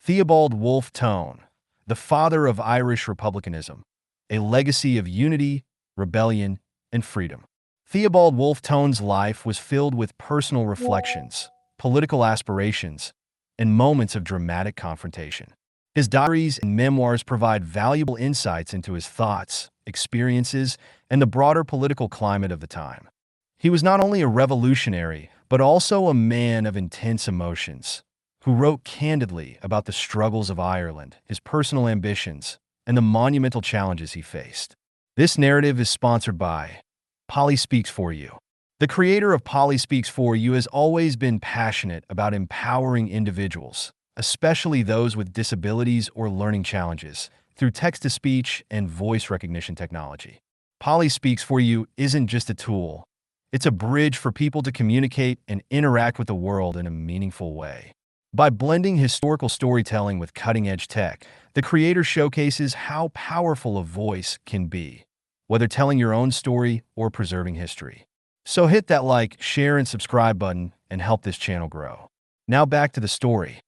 Theobald Wolfe Tone, the father of Irish republicanism, a legacy of unity, rebellion, and freedom. Theobald Wolfe Tone's life was filled with personal reflections, political aspirations, and moments of dramatic confrontation. His diaries and memoirs provide valuable insights into his thoughts, experiences, and the broader political climate of the time. He was not only a revolutionary, but also a man of intense emotions, who wrote candidly about the struggles of Ireland, his personal ambitions, and the monumental challenges he faced. This narrative is sponsored by Polly Speaks For You. The creator of Polly Speaks For You has always been passionate about empowering individuals, especially those with disabilities or learning challenges, through text-to-speech and voice recognition technology. Polly Speaks For You isn't just a tool. It's a bridge for people to communicate and interact with the world in a meaningful way. By blending historical storytelling with cutting-edge tech, the creator showcases how powerful a voice can be, whether telling your own story or preserving history. So hit that like, share, and subscribe button and help this channel grow. Now back to the story.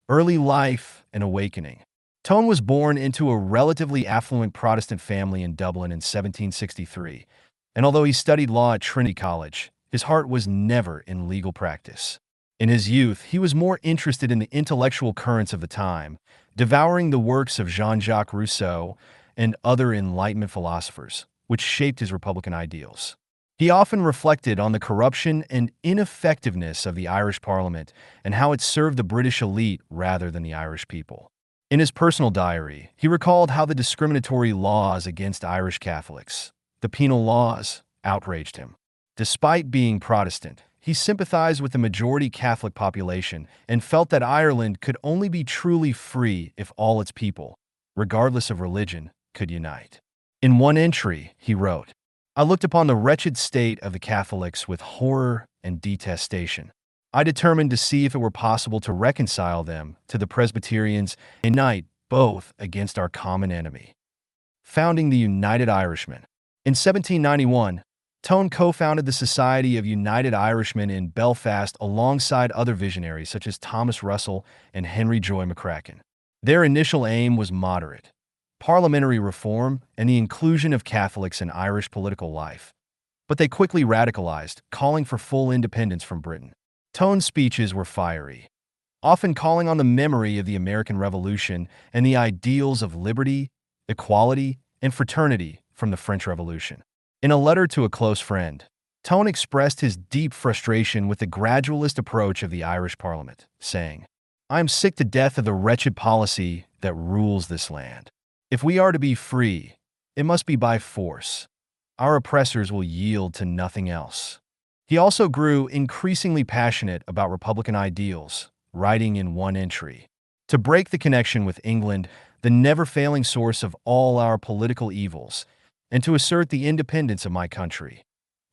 Early life and awakening. Tone was born into a relatively affluent Protestant family in Dublin in 1763, and although he studied law at Trinity College, his heart was never in legal practice. In his youth, he was more interested in the intellectual currents of the time, devouring the works of Jean-Jacques Rousseau and other Enlightenment philosophers, which shaped his Republican ideals. He often reflected on the corruption and ineffectiveness of the Irish Parliament and how it served the British elite rather than the Irish people. In his personal diary, he recalled how the discriminatory laws against Irish Catholics, the penal laws, outraged him. Despite being Protestant, he sympathized with the majority Catholic population and felt that Ireland could only be truly free if all its people, regardless of religion, could unite. In one entry, he wrote, "I looked upon the wretched state of the Catholics with horror and detestation. I determined to see if it were possible to reconcile them to the Presbyterians and unite both against our common enemy." Founding the United Irishmen. In 1791, Tone co-founded the Society of United Irishmen in Belfast alongside other visionaries such as Thomas Russell and Henry Joy McCracken. Their initial aim was moderate, parliamentary reform and the inclusion of Catholics in Irish political life. But they quickly radicalized, calling for full independence from Britain. Tone's speeches were fiery, often calling on the memory of the American Revolution and the ideals of liberty, equality, and fraternity from the French Revolution. In a letter to a close friend, Tone expressed his deep frustration with the gradualist approach of the Irish Parliament, saying, "I am sick to death of the wretched policy that rules this land. If we are to be free, it must be by force. Our oppressors will yield to nothing else." He also grew increasingly passionate about Republican ideals, writing in one entry, "To break the connection with England, the never-failing source of all our political evils, and to assert the independence of my country.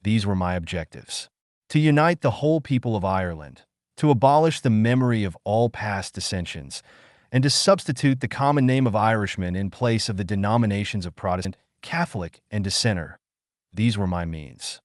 These were my objectives. To unite the whole people of Ireland, to abolish the memory of all past dissensions, and to substitute the common name of Irishman in place of the denominations of Protestant, Catholic, and Dissenter. These were my means."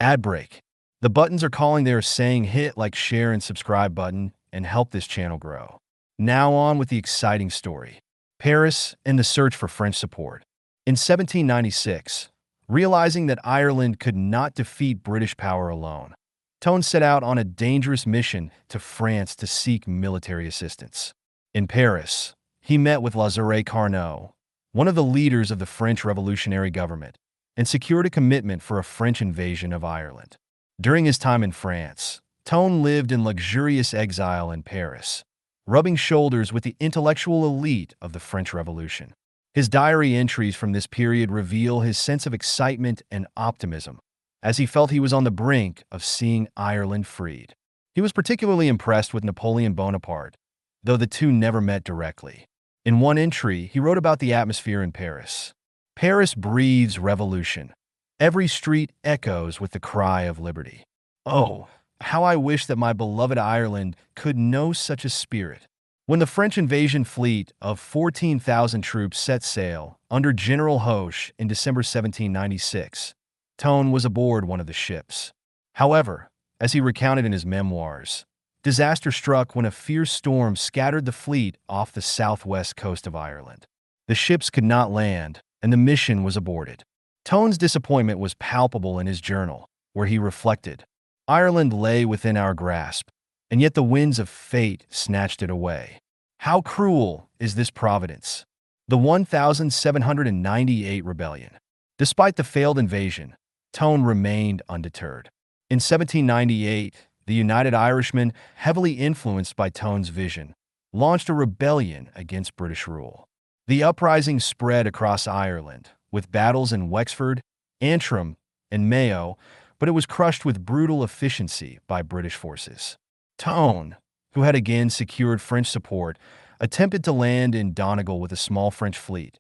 Ad break. The buttons are calling. They are saying hit like, share, and subscribe button and help this channel grow. Now on with the exciting story. Paris and the search for French support. In 1796, realizing that Ireland could not defeat British power alone, Tone set out on a dangerous mission to France to seek military assistance. In Paris, he met with Lazare Carnot, one of the leaders of the French revolutionary government, and secured a commitment for a French invasion of Ireland. During his time in France, Tone lived in luxurious exile in Paris, rubbing shoulders with the intellectual elite of the French Revolution. His diary entries from this period reveal his sense of excitement and optimism, as he felt he was on the brink of seeing Ireland freed. He was particularly impressed with Napoleon Bonaparte, though the two never met directly. In one entry, he wrote about the atmosphere in Paris. "Paris breathes revolution. Every street echoes with the cry of liberty. Oh, how I wish that my beloved Ireland could know such a spirit." When the French invasion fleet of 14,000 troops set sail under General Hoche in December 1796, Tone was aboard one of the ships. However, as he recounted in his memoirs, Disaster struck when a fierce storm scattered the fleet off the southwest coast of Ireland. The ships could not land, and the mission was aborted. Tone's disappointment was palpable in his journal, where he reflected, "Ireland lay within our grasp, and yet the winds of fate snatched it away. How cruel is this providence!" The 1798 rebellion. Despite the failed invasion, Tone remained undeterred. In 1798, the United Irishmen, heavily influenced by Tone's vision, launched a rebellion against British rule. The uprising spread across Ireland, with battles in Wexford, Antrim, and Mayo, but it was crushed with brutal efficiency by British forces. Tone, who had again secured French support, attempted to land in Donegal with a small French fleet,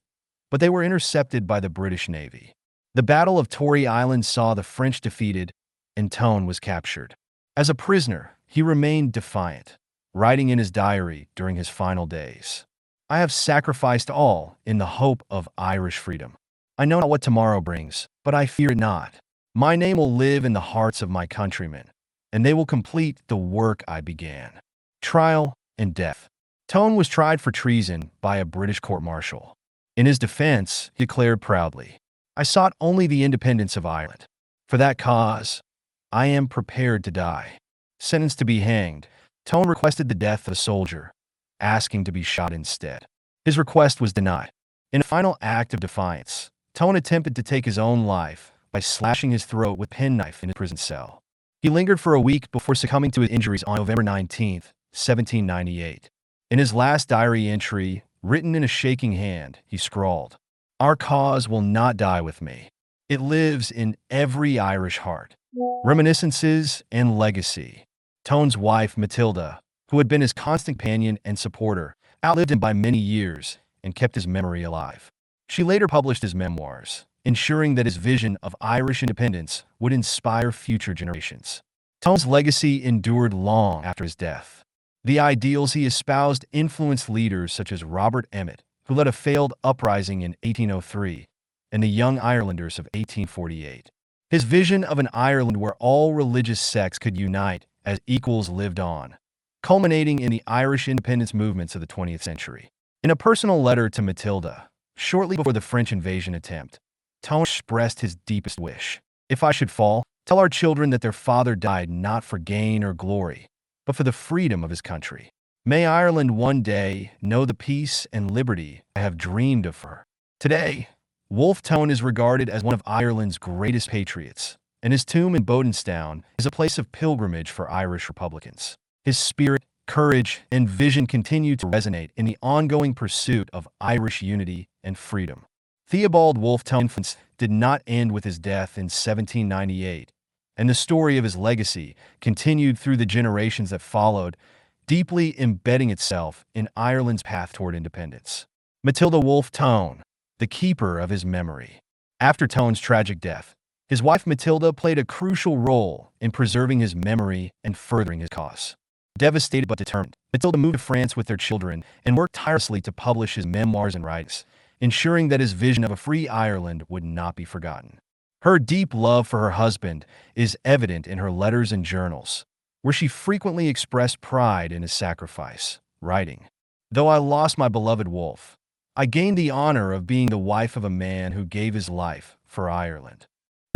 but they were intercepted by the British Navy. The Battle of Tory Island saw the French defeated, and Tone was captured. As a prisoner, he remained defiant, writing in his diary during his final days, "I have sacrificed all in the hope of Irish freedom. I know not what tomorrow brings, but I fear it not. My name will live in the hearts of my countrymen, and they will complete the work I began." Trial and death. Tone was tried for treason by a British court-martial. In his defense, he declared proudly, "I sought only the independence of Ireland. For that cause, I am prepared to die." Sentenced to be hanged, Tone requested the death of a soldier, asking to be shot instead. His request was denied. In a final act of defiance, Tone attempted to take his own life by slashing his throat with a penknife in his prison cell. He lingered for a week before succumbing to his injuries on November 19, 1798. In his last diary entry, written in a shaking hand, he scrawled, "Our cause will not die with me. It lives in every Irish heart." Reminiscences and legacy. Tone's wife, Matilda, who had been his constant companion and supporter, outlived him by many years and kept his memory alive. She later published his memoirs, ensuring that his vision of Irish independence would inspire future generations. Tone's legacy endured long after his death. The ideals he espoused influenced leaders such as Robert Emmet, who led a failed uprising in 1803, and the Young Irelanders of 1848. His vision of an Ireland where all religious sects could unite as equals lived on, culminating in the Irish independence movements of the 20th century. In a personal letter to Matilda, shortly before the French invasion attempt, Tone expressed his deepest wish. "If I should fall, tell our children that their father died not for gain or glory, but for the freedom of his country. May Ireland one day know the peace and liberty I have dreamed of for her." Today, Wolfe Tone is regarded as one of Ireland's greatest patriots, and his tomb in Bodenstown is a place of pilgrimage for Irish Republicans. His spirit, courage, and vision continue to resonate in the ongoing pursuit of Irish unity and freedom. Theobald Wolfe Tone's influence did not end with his death in 1798, and the story of his legacy continued through the generations that followed, deeply embedding itself in Ireland's path toward independence. Matilda Wolfe Tone, the keeper of his memory. After Tone's tragic death, his wife Matilda played a crucial role in preserving his memory and furthering his cause. Devastated but determined, Matilda moved to France with their children and worked tirelessly to publish his memoirs and writings, ensuring that his vision of a free Ireland would not be forgotten. Her deep love for her husband is evident in her letters and journals, where she frequently expressed pride in his sacrifice, writing, "Though I lost my beloved Wolfe, I gained the honor of being the wife of a man who gave his life for Ireland."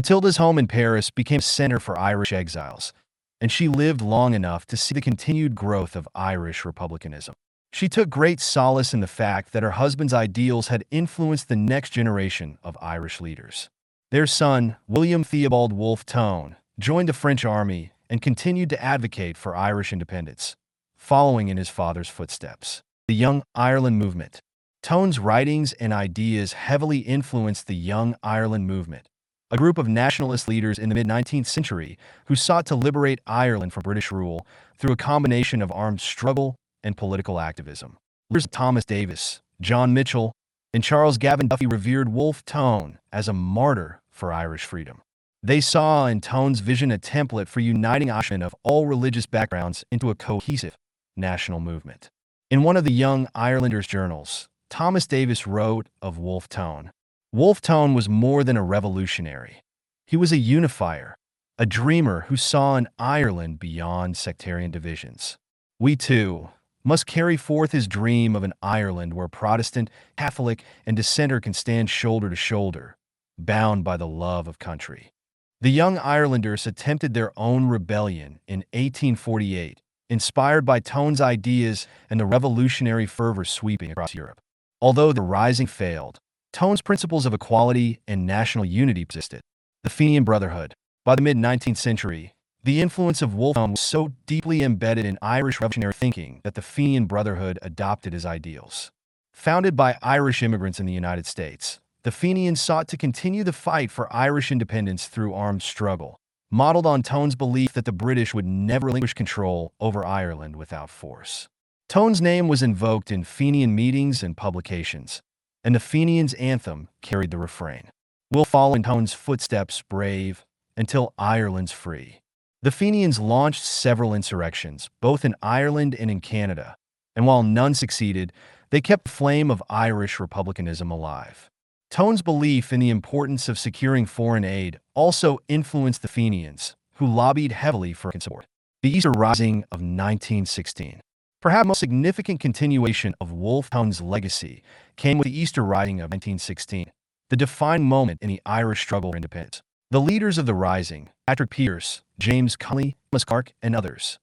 Matilda's home in Paris became a center for Irish exiles, and she lived long enough to see the continued growth of Irish republicanism. She took great solace in the fact that her husband's ideals had influenced the next generation of Irish leaders. Their son, William Theobald Wolfe Tone, joined the French army and continued to advocate for Irish independence, following in his father's footsteps. The Young Ireland movement. Tone's writings and ideas heavily influenced the Young Ireland movement, a group of nationalist leaders in the mid-19th century who sought to liberate Ireland from British rule through a combination of armed struggle and political activism. Leaders Thomas Davis, John Mitchell, and Charles Gavin Duffy revered Wolfe Tone as a martyr for Irish freedom. They saw in Tone's vision a template for uniting Irishmen of all religious backgrounds into a cohesive national movement. In one of the Young Irelanders' journals, Thomas Davis wrote of Wolfe Tone, "Wolfe Tone was more than a revolutionary. He was a unifier, a dreamer who saw an Ireland beyond sectarian divisions." We too must carry forth his dream of an Ireland where Protestant, Catholic, and dissenter can stand shoulder to shoulder, bound by the love of country. The young Irelanders attempted their own rebellion in 1848, inspired by Tone's ideas and the revolutionary fervor sweeping across Europe. Although the rising failed, Tone's principles of equality and national unity persisted. The Fenian Brotherhood. By the mid-19th century, the influence of Wolfe Tone was so deeply embedded in Irish revolutionary thinking that the Fenian Brotherhood adopted his ideals. Founded by Irish immigrants in the United States, the Fenians sought to continue the fight for Irish independence through armed struggle, modeled on Tone's belief that the British would never relinquish control over Ireland without force. Tone's name was invoked in Fenian meetings and publications, and the Fenians' anthem carried the refrain, "We'll follow in Tone's footsteps, brave, until Ireland's free." The Fenians launched several insurrections, both in Ireland and in Canada, and while none succeeded, they kept the flame of Irish republicanism alive. Tone's belief in the importance of securing foreign aid also influenced the Fenians, who lobbied heavily for support. The Easter Rising of 1916. Perhaps the most significant continuation of Wolfe Tone's legacy came with the Easter Rising of 1916, the defining moment in the Irish struggle for independence. The leaders of the Rising, Patrick Pearse, James Connolly, Thomas Clark, and others,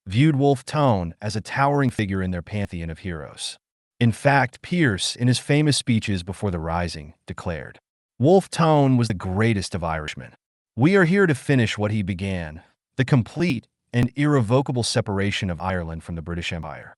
viewed Wolfe Tone as a towering figure in their pantheon of heroes. In fact, Pearse, in his famous speeches before the Rising, declared, "Wolfe Tone was the greatest of Irishmen. We are here to finish what he began, the complete and irrevocable separation of Ireland from the British Empire."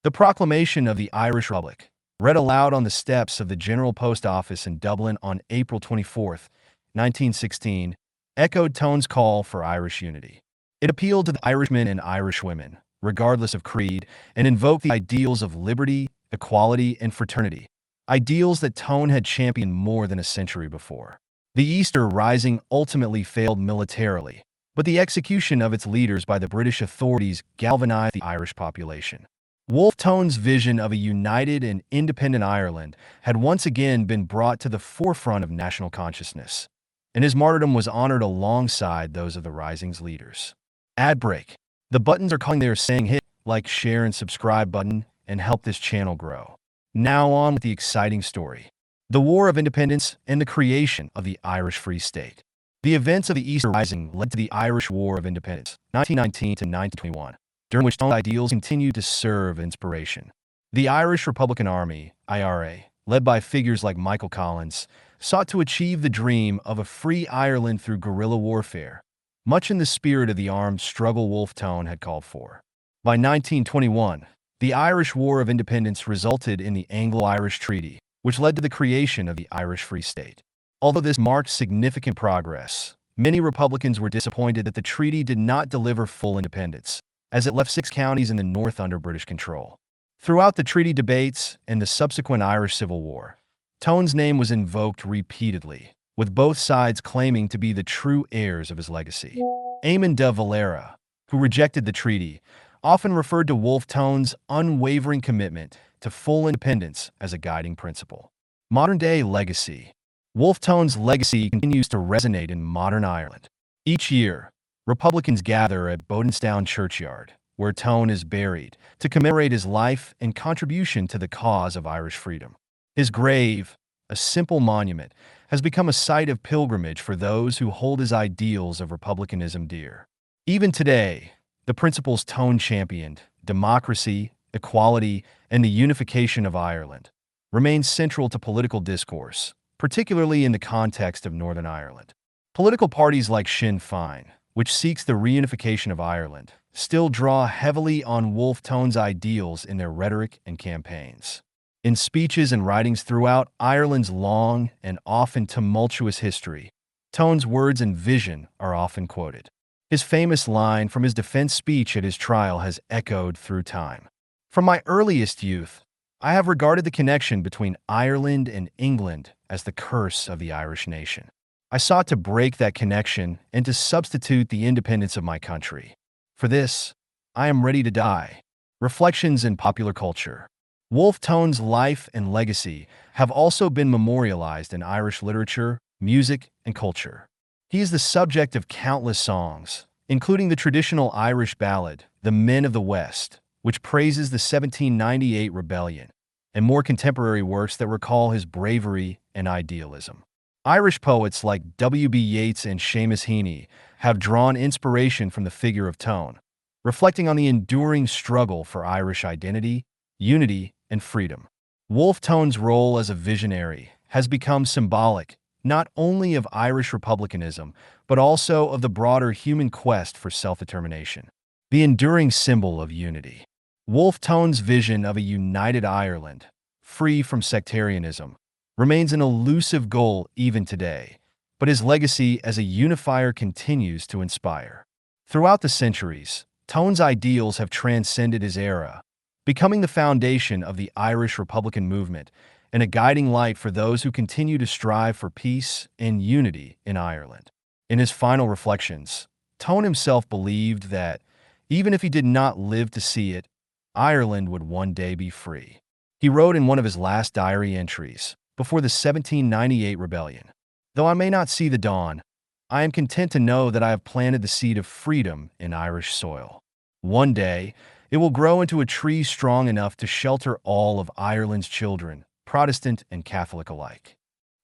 The proclamation of the Irish Republic, read aloud on the steps of the General Post Office in Dublin on April 24, 1916, echoed Tone's call for Irish unity. It appealed to the Irishmen and Irish women, regardless of creed, and invoked the ideals of liberty, equality, and fraternity, ideals that Tone had championed more than a century before. The Easter Rising ultimately failed militarily, but the execution of its leaders by the British authorities galvanized the Irish population. Wolfe Tone's vision of a united and independent Ireland had once again been brought to the forefront of national consciousness, and his martyrdom was honored alongside those of the Rising's leaders. Ad break. The buttons are calling. They are saying hit like, share, and subscribe button and help this channel grow. Now on with the exciting story. The War of Independence and the creation of the Irish Free State. The events of the Easter Rising led to the Irish War of Independence, 1919 to 1921, during which Tone's ideals continued to serve as inspiration. The Irish Republican Army, IRA, led by figures like Michael Collins, sought to achieve the dream of a free Ireland through guerrilla warfare, much in the spirit of the armed struggle Wolfe Tone had called for. By 1921, the Irish War of Independence resulted in the Anglo-Irish Treaty, which led to the creation of the Irish Free State. Although this marked significant progress, many Republicans were disappointed that the treaty did not deliver full independence, as it left 6 counties in the north under British control. Throughout the treaty debates and the subsequent Irish Civil War, Tone's name was invoked repeatedly, with both sides claiming to be the true heirs of his legacy. Eamon de Valera, who rejected the treaty, often referred to Wolfe Tone's unwavering commitment to full independence as a guiding principle. Modern-day legacy. Wolfe Tone's legacy continues to resonate in modern Ireland. Each year, Republicans gather at Bodenstown Churchyard, where Tone is buried, to commemorate his life and contribution to the cause of Irish freedom. His grave, a simple monument, has become a site of pilgrimage for those who hold his ideals of republicanism dear. Even today, the principles Tone championed, democracy, equality, and the unification of Ireland, remain central to political discourse, particularly in the context of Northern Ireland. Political parties like Sinn Féin, which seeks the reunification of Ireland, still draw heavily on Wolfe Tone's ideals in their rhetoric and campaigns. In speeches and writings throughout Ireland's long and often tumultuous history, Tone's words and vision are often quoted. His famous line from his defense speech at his trial has echoed through time. "From my earliest youth, I have regarded the connection between Ireland and England as the curse of the Irish nation. I sought to break that connection and to substitute the independence of my country. For this, I am ready to die." Reflections in popular culture. Wolfe Tone's life and legacy have also been memorialized in Irish literature, music, and culture. He is the subject of countless songs, including the traditional Irish ballad, The Men of the West, which praises the 1798 rebellion, and more contemporary works that recall his bravery and idealism. Irish poets like W.B. Yeats and Seamus Heaney have drawn inspiration from the figure of Tone, reflecting on the enduring struggle for Irish identity, unity, and freedom. Wolfe Tone's role as a visionary has become symbolic not only of Irish republicanism, but also of the broader human quest for self-determination. The enduring symbol of unity. Wolfe Tone's vision of a united Ireland, free from sectarianism, remains an elusive goal even today, but his legacy as a unifier continues to inspire. Throughout the centuries, Tone's ideals have transcended his era, becoming the foundation of the Irish Republican movement and a guiding light for those who continue to strive for peace and unity in Ireland. In his final reflections, Tone himself believed that, even if he did not live to see it, Ireland would one day be free. He wrote in one of his last diary entries, before the 1798 rebellion, "Though I may not see the dawn, I am content to know that I have planted the seed of freedom in Irish soil. One day, it will grow into a tree strong enough to shelter all of Ireland's children, Protestant and Catholic alike."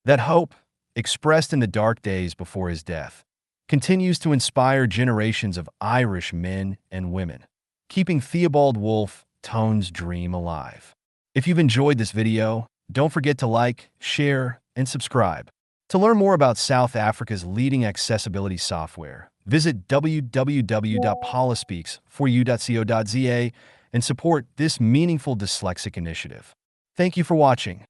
That hope, expressed in the dark days before his death, continues to inspire generations of Irish men and women, keeping Theobald Wolfe Tone's dream alive. If you've enjoyed this video, don't forget to like, share, and subscribe. To learn more about South Africa's leading accessibility software, visit www.polispeaks4u.co.za and support this meaningful dyslexic initiative. Thank you for watching.